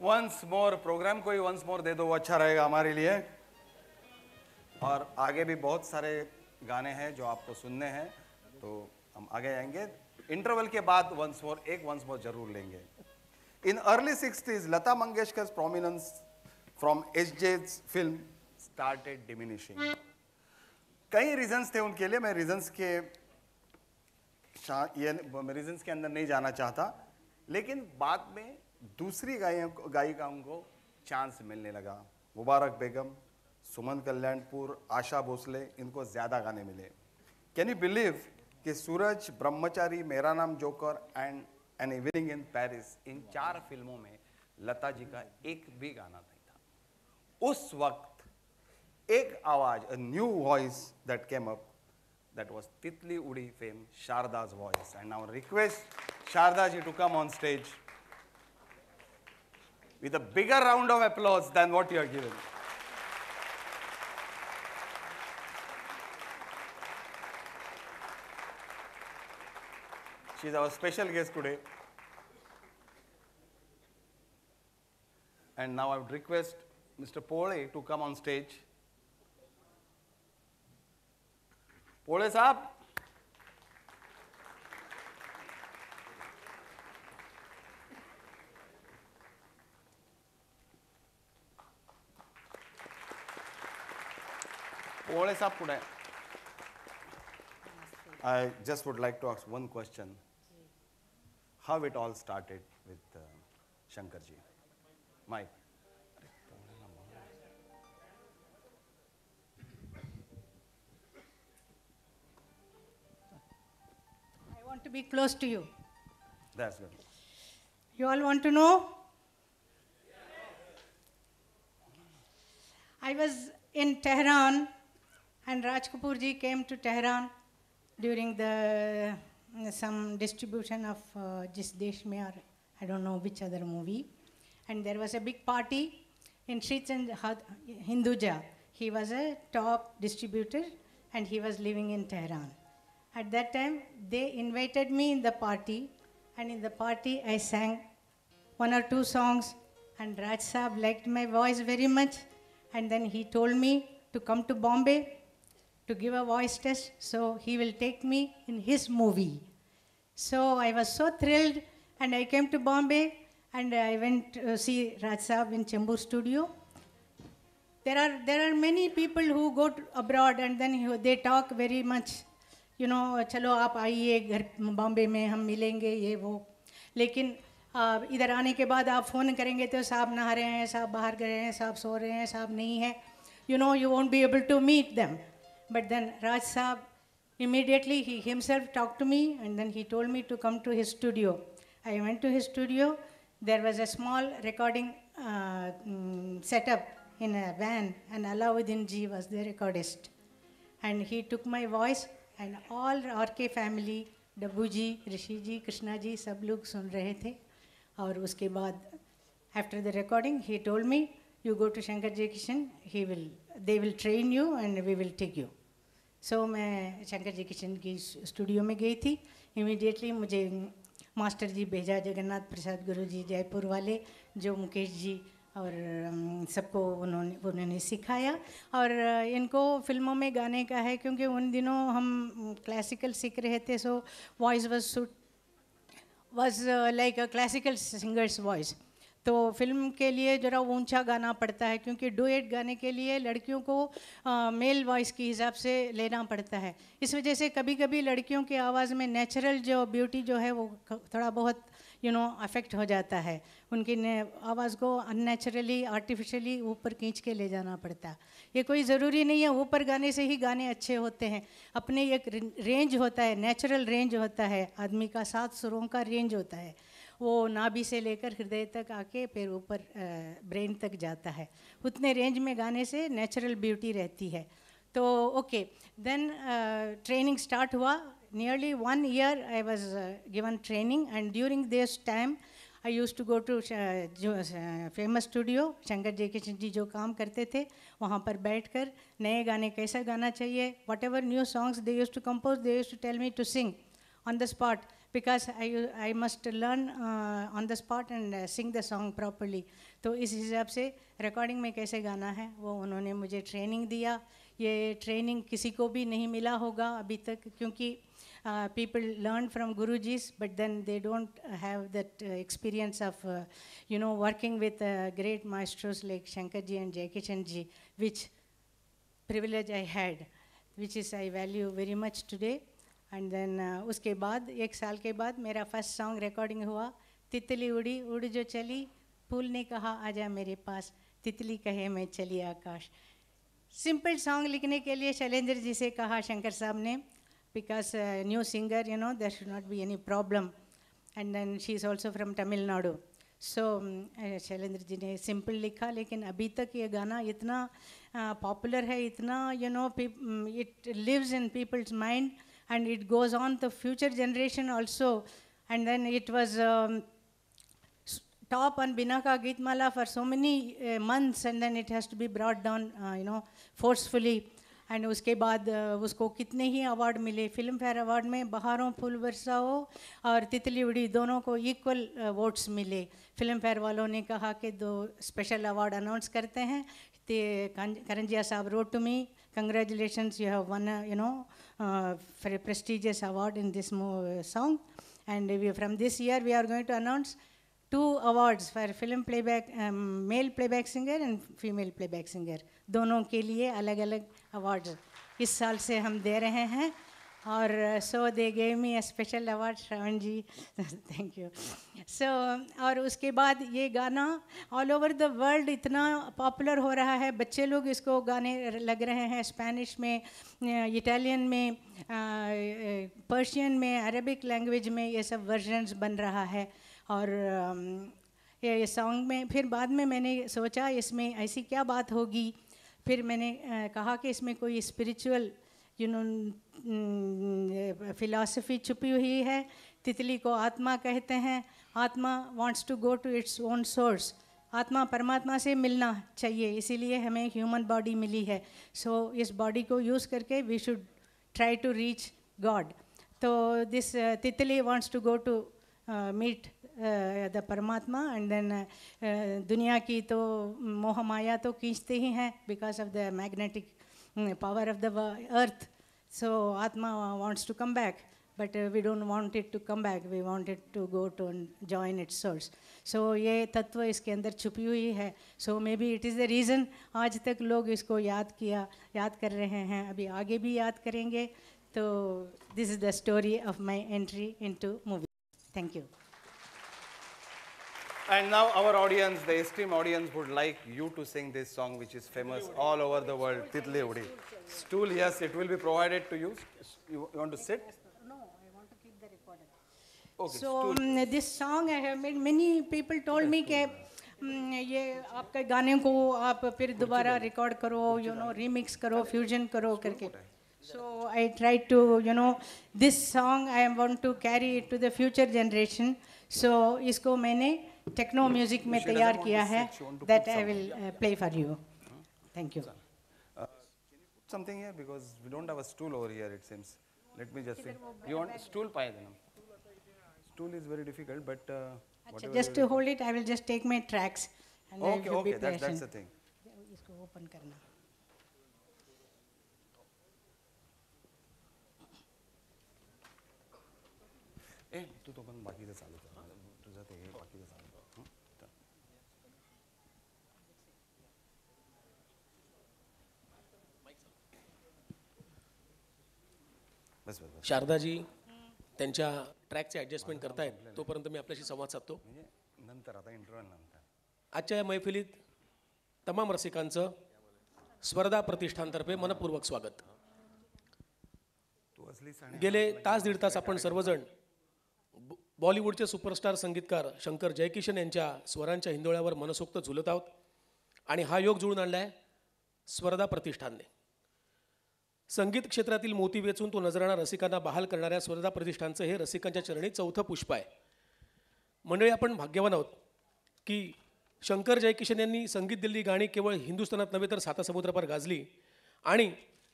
Once more programme को ही once more दे दो, वो अच्छा रहेगा हमारे लिए। और आगे भी बहुत सारे गाने हैं जो आपको सुनने हैं, तो हम आगे आएंगे। इंटरवल के बाद वंस मोर जरूर लेंगे। In early 60s Lata Mangeshkar prominence from SJ's film started diminishing. कई रीजंस थे उनके लिए, मैं रीजंस के अंदर नहीं जाना चाहता, लेकिन बाद में दूसरी गायिकाओं को चांस मिलने लगा। मुबारक बेगम, सुमन कल्याणपुर, आशा भोसले, इनको ज़्यादा गाने मिले। कैन यू बिलीव कि सूरज, Brahmachari, Mera Naam Joker and an evening in Paris, इन 4 फिल्मों में लता जी का एक भी गाना नहीं था। उस वक्त एक आवाज, a new voice that came up, that was Titli Udi fame, Sharda's voice. And now request Sharda ji to come on stage with a bigger round of applause than what you are given. She is our special guest today. And now I would request Mr. Pole to come on stage. Pole साहब, Pole साहब कुठे? I just would like to ask one question. How it all started with Shankar ji? Mike. I want to be close to you. That's good. You all want to know? I was in Tehran, and Raj Kapoor ji came to Tehran during the some distribution of Jis Desh Mein, or I don't know which other movie. And there was a big party in Srichand Hinduja. He was a top distributor, and he was living in Tehran. At that time, they invited me in the party, and in the party I sang 1 or 2 songs, and Raj Saab liked my voice very much, and then he told me to come to Bombay to give a voice test, so he will take me in his movie. So I was so thrilled, and I came to Bombay, and I went to see Raj Saab in Chembur studio. There are many people who go abroad, and then they talk very much, you know, चलो आप आइए घर बॉम्बे में हम मिलेंगे ये वो, लेकिन इधर आने के बाद आप फ़ोन करेंगे तो साहब नहा रहे हैं, साहब बाहर गए हैं, साहब सो रहे हैं, साहब नहीं है, you know, you won't be able to meet them. But then Raj Saab, immediately he himself talked to me, and then he told me to come to his studio. I went to his studio. There was a small recording setup in a van, and Alauddin ji was the recordist. And he took my voice, and all RK family, Dabbu ji, Rishi ji, Krishna ji, सब लोग सुन रहे थे. और उसके बाद, after the recording, he told me, you go to Shankar J. Kishan, they will train you and we will take you. So मैं शंकर जी किशन की studio में गई थी. Immediately मुझे मास्टर जी भेजा, जगन्नाथ प्रसाद गुरु जी जयपुर वाले, जो मुकेश जी और सबको उन्होंने सिखाया. और इनको फिल्मों में गाने का है, क्योंकि उन दिनों हम क्लासिकल सीख रहे थे, so voice was like a classical singer's voice. तो फिल्म के लिए ज़रा ऊंचा गाना पड़ता है, क्योंकि डुएट गाने के लिए लड़कियों को मेल वॉइस के हिसाब से लेना पड़ता है. इस वजह से कभी कभी लड़कियों की आवाज़ में नेचुरल जो ब्यूटी जो है वो थोड़ा बहुत अफेक्ट हो जाता है. उनकी आवाज़ को अननेचुरली आर्टिफिशियली ऊपर खींच के ले जाना पड़ता है. ये कोई ज़रूरी नहीं है ऊपर गाने से ही गाने अच्छे होते हैं. अपने एक रेंज होता है, नेचुरल रेंज होता है आदमी का, 7 सुरों का रेंज होता है. वो नाभि से लेकर हृदय तक आके फिर ऊपर ब्रेन तक जाता है. उतने रेंज में गाने से नेचुरल ब्यूटी रहती है. तो ओके, देन ट्रेनिंग स्टार्ट हुआ. Nearly 1 year I was given training, and during this time I used to go to famous studio, Shankar जय किशन जी जो काम करते थे, वहाँ पर बैठकर नए गाने कैसा गाना चाहिए, whatever new songs they used to compose, they used to tell me to sing on the spot. because I must learn on the spot and sing the song properly. तो इस हिसाब से रिकॉर्डिंग में कैसे गाना है वो उन्होंने मुझे ट्रेनिंग दिया. ये ट्रेनिंग किसी को भी नहीं मिला होगा अभी तक, क्योंकि people learn from Gurujis, but then they don't have that experience of, working with great maestros like Shankarji and Jaikishanji, which privilege I had, which is I value very much today. And then उसके बाद 1 साल के बाद मेरा first song recording हुआ. तितली उड़ी उड़ जो चली, फूल ने कहा आजा मेरे पास, तितली कहे मैं चली आकाश. सिंपल सॉन्ग लिखने के लिए शैलेंद्र जी से कहा शंकर साहब ने, because new singer, there should not be any problem. And then she is also from Tamil Nadu. So Shailendra ji ने सिंपल लिखा, लेकिन अभी तक ये गाना इतना पॉपुलर है, इतना it lives in people's mind and it goes on to future generation also. And then it was top on Binaka Geetmala for so many months, and then it has to be brought down, forcefully. And उसके बाद उसको कितने ही award मिले. Film fair award में बहारों फूल बरसाओ और तितली उड़ी दोनों को इक्वल वोट्स मिले. फिल्म फेयर वालों ने कहा कि 2 स्पेशल अवार्ड अनाउंस करते हैं. करंजिया साहब wrote to me, congratulations, you have won for a prestigious award in this song, and from this year we are going to announce 2 awards for film playback, male playback singer and female playback singer. दोनों के लिए अलग अलग award इस साल से हम दे रहे हैं. और so they gave me a special award, Shravan ji, thank you. So और उसके बाद ये गाना ऑल ओवर द वर्ल्ड इतना पॉपुलर हो रहा है, बच्चे लोग इसको गाने लग रहे हैं. स्पेनिश में, इटालियन में, पर्शियन में, अरबिक लैंग्वेज में ये सब वर्जन्स बन रहा है. और ये सॉन्ग में फिर बाद में मैंने सोचा इसमें ऐसी क्या बात होगी. फिर मैंने कहा कि इसमें कोई स्पिरिचुअल फिलॉसफी छुपी हुई है. तितली को आत्मा कहते हैं. Atma wants to go to its own source. आत्मा परमात्मा से मिलना चाहिए, इसीलिए हमें ह्यूमन बॉडी मिली है. सो इस बॉडी को यूज़ करके we should try to reach God. तो this titli wants to go to meet the paramatma. And then दुनिया की तो मोह माया तो खींचते ही हैं because of the magnetic power of the earth. So Atma wants to come back, but we don't want it to come back. We want it to go to join its source. So ये तत्व इसके अंदर छुपी हुई है. So maybe it is the reason आज तक लोग इसको याद कर रहे हैं, अभी आगे भी याद करेंगे. तो this is the story of my entry into movie. Thank you. And now our audience, the esteemed audience, would like you to sing this song which is famous all over the world, Titli Udi. Stool, yes, it will be provided to you. You want to sit? No, I want to keep the recorder. Okay, so this song I have made, many people told me कि ये आपके गाने को आप फिर दोबारा record करो, remix करो, फ्यूजन करो करके. So I tried to, this song I want to carry it to the future generation. So इसको मैंने टेक्नो म्यूजिक में तैयार किया है. That I will play for you. Thank you. Can you put something here because we don't have a stool over here, it seems. Let me just see. You want stool पाए देना? Stool is very difficult, but whatever. Just to hold it, I will just take my tracks and I will be patient. That's the thing. इसको open करना. तू तो पण बाकीचं चालू कर. तुझं ते बाकीचं चालू कर. बस. शारदाजी त्यांच्या ट्रॅकचे ॲडजस्टमेंट करतायत, तोपर्यंत मी आपल्याशी संवाद साधतो. नंतर आता इंटरव्ह्यू नंतर. आजच्या या मैफिलीत तमाम रसिकांचं स्पर्धा प्रतिष्ठानतर्फे मनपूर्वक स्वागत. गेले तास दीड तास आपण सर्वजण बॉलिवूडचे सुपरस्टार संगीतकार शंकर जयकिशन यांच्या स्वरांच्या हिंदोळ्यावर मनसोक्त झुलत आहोत. आणि हा योग जुळून आणला आहे स्पर्धा प्रतिष्ठानने. संगीत क्षेत्रातील मोती वेचून तो नजराणा रसिकांना बहाल करणाऱ्या स्पर्धा प्रतिष्ठानचं हे रसिकांच्या चरणी 4थं पुष्प आहे. मंडळी, आपण भाग्यवान आहोत की शंकर जयकिशन यांनी संगीत दिलेली गाणी केवळ हिंदुस्थानात नव्हे तर सातासमुद्रापार गाजली. आणि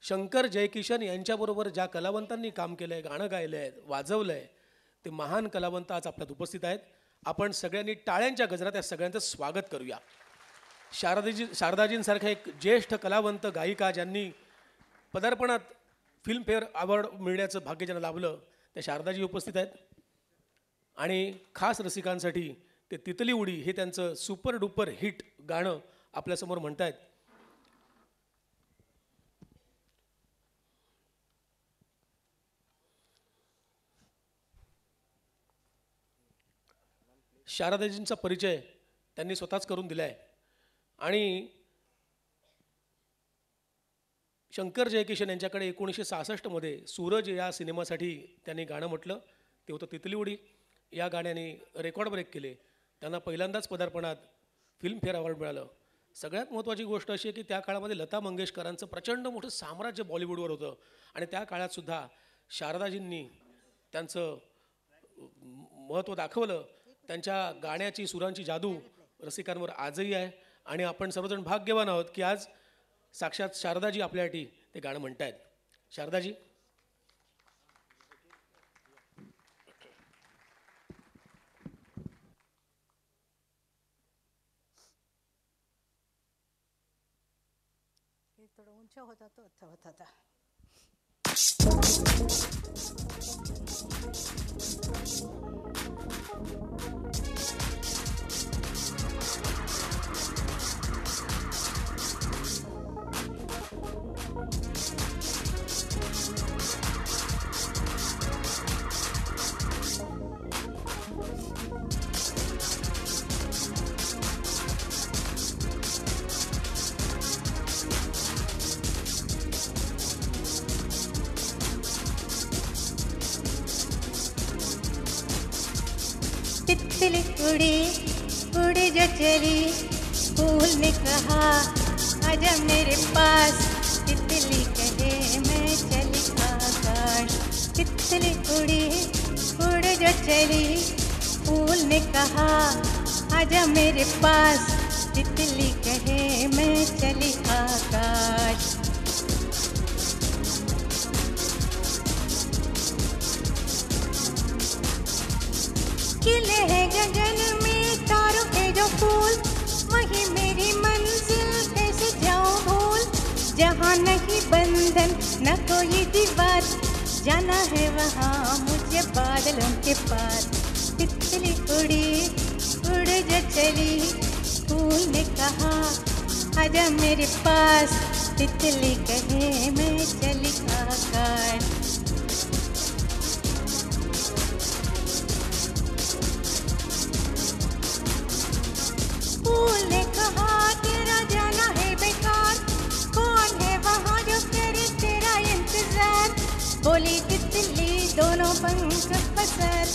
शंकर जयकिशन यांच्याबरोबर ज्या कलावंतांनी काम केलं आहे, गाणं गायलं आहे, वाजवलं आहे, ते महान कलावंत आज आपल्यात उपस्थित आहेत. आपण सगळ्यांनी टाळ्यांच्या गजरात या सगळ्यांचं स्वागत करूया. शारदाजींसारख्या एक ज्येष्ठ कलावंत गायिका ज्यांनी पदार्पणात फिल्मफेअर अवॉर्ड मिळण्याचं भाग्य ज्यांना लाभलं त्या शारदाजी उपस्थित आहेत. आणि खास रसिकांसाठी ते तितली उडी हे त्यांचं सुपर डुपर हिट गाणं आपल्यासमोर म्हणतायत. शारदाजींचा परिचय त्यांनी स्वतःच करून दिला आहे. आणि शंकर जयकिशन यांच्याकडे 1966 मध्ये सूरज या सिनेमासाठी त्यांनी गाणं म्हटलं. ते होतं तितली उडी. या गाण्याने रेकॉर्ड ब्रेक केले. त्यांना पहिल्यांदाच पदार्पणात फिल्मफेअर अवॉर्ड मिळालं. सगळ्यात महत्त्वाची गोष्ट अशी आहे की त्या काळामध्ये लता मंगेशकरांचं प्रचंड मोठं साम्राज्य बॉलिवूडवर होतं. आणि त्या काळातसुद्धा शारदाजींनी त्यांचं महत्त्व दाखवलं. त्यांच्या गाण्याची सुरांची जादू रसिकांवर आजही आहे. आणि आपण सर्वजण भाग्यवान आहोत की आज साक्षात शारदाजी आपल्यासाठी ते गाणं म्हणतायत. शारदाजी. थोड़ा ऊंचा होता तो अच्छा होता था. तितली उड़ी उड़ी जो चली, फूल ने कहा आजा मेरे पास, तितली कहे मैं चली आकाश. तितली उड़ी उड़ी जो चली, फूल ने कहा आजा मेरे पास, तितली कहे मैं चली आकाश. खिले हैं गगन में तारों के जो फूल, वही मेरी मंजिल कैसे जाऊं भूल. जहाँ नहीं बंधन न कोई दीवार, जाना है वहाँ मुझे बादलों के पार. तितली उड़ी उड़ जो चली, फूल ने कहा आजा मेरे पास, तितली कहे मैं चली आकाश. फूल ने कहा तेरा जाना है बेकार, कौन है वहाँ जो करे तेरा इंतजार. बोली तितली दोनों पंख पसार,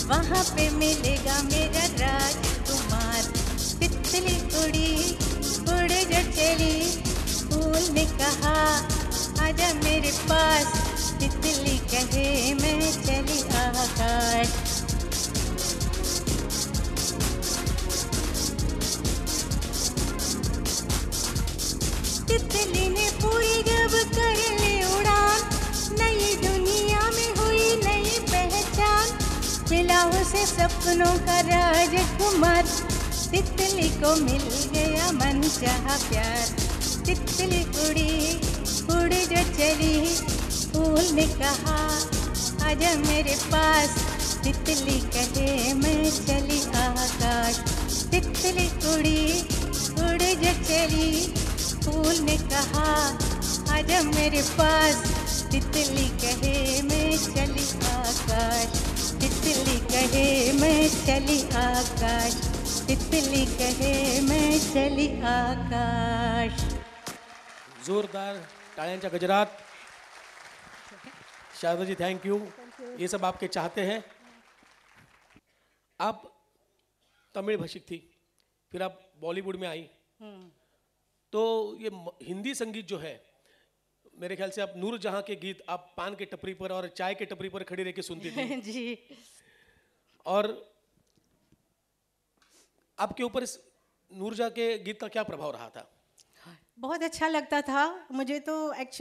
वहाँ पे मिलेगा मेरा राजकुमार. तितली उड़ी उड़ जो चली, फूल ने कहा आजा मेरे पास, तितली कहे मैं चली आकाश. तितली ने पूरी जब कर ली उड़ान, नई दुनिया में हुई नई पहचान. मिला उसे सपनों का राजकुमार, तितली को मिल गया मनचाहा प्यार. तितली उड़ी उड़ी जो चली, फूल ने कहा आजा मेरे पास, तितली कहे मैं चली आकाश. तितली उड़ी उड़ी जो चली, फूल ने कहा आजा मेरे पास, तितली कहे मैं चली आकाश. तितली कहे मैं चली आकाश, तितली कहे मैं चली आकाश. जोरदार टाळ्यांच्या गजरात. Sharda ji thank you. ये सब आपके चाहते हैं. आप तमिल भाषिक थी, फिर आप बॉलीवुड में आई. तो ये हिंदी संगीत जो है, मेरे ख्याल से आप नूरजहां के गीत आप पान के टपरी पर और चाय के टपरी पर खड़ी रह के सुनती थी. जी. और आपके ऊपर इस नूरजहां के गीत का क्या प्रभाव रहा था? बहुत अच्छा लगता था मुझे तो. एक्चुअली